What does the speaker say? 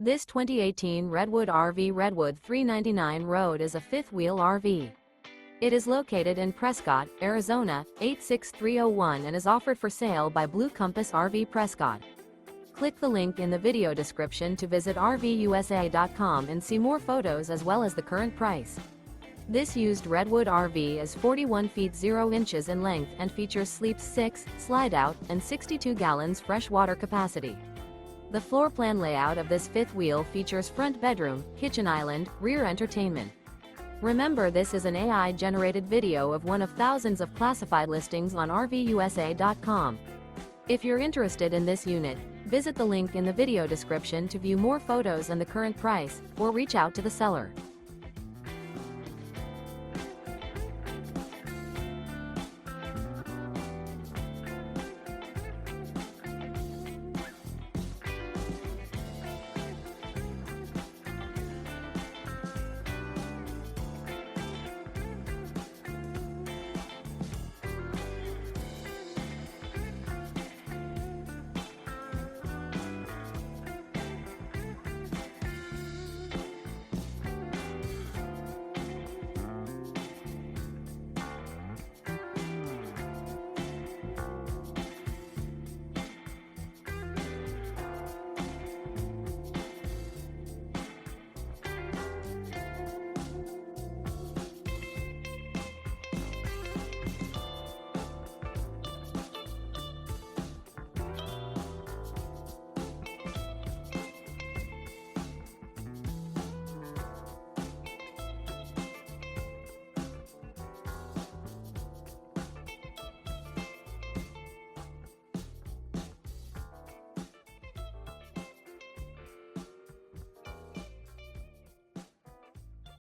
This 2018 Redwood RV Redwood 399 Road is a fifth-wheel RV. It is located in Prescott, Arizona, 86301 and is offered for sale by Blue Compass RV Prescott. Click the link in the video description to visit RVUSA.com and see more photos as well as the current price. This used Redwood RV is 41 feet 0 inches in length and features sleeps 6, slide-out, and 62 gallons fresh water capacity. The floor plan layout of this fifth wheel features front bedroom, kitchen island, rear entertainment. Remember, this is an AI-generated video of one of thousands of classified listings on RVUSA.com. If you're interested in this unit, visit the link in the video description to view more photos and the current price, or reach out to the seller.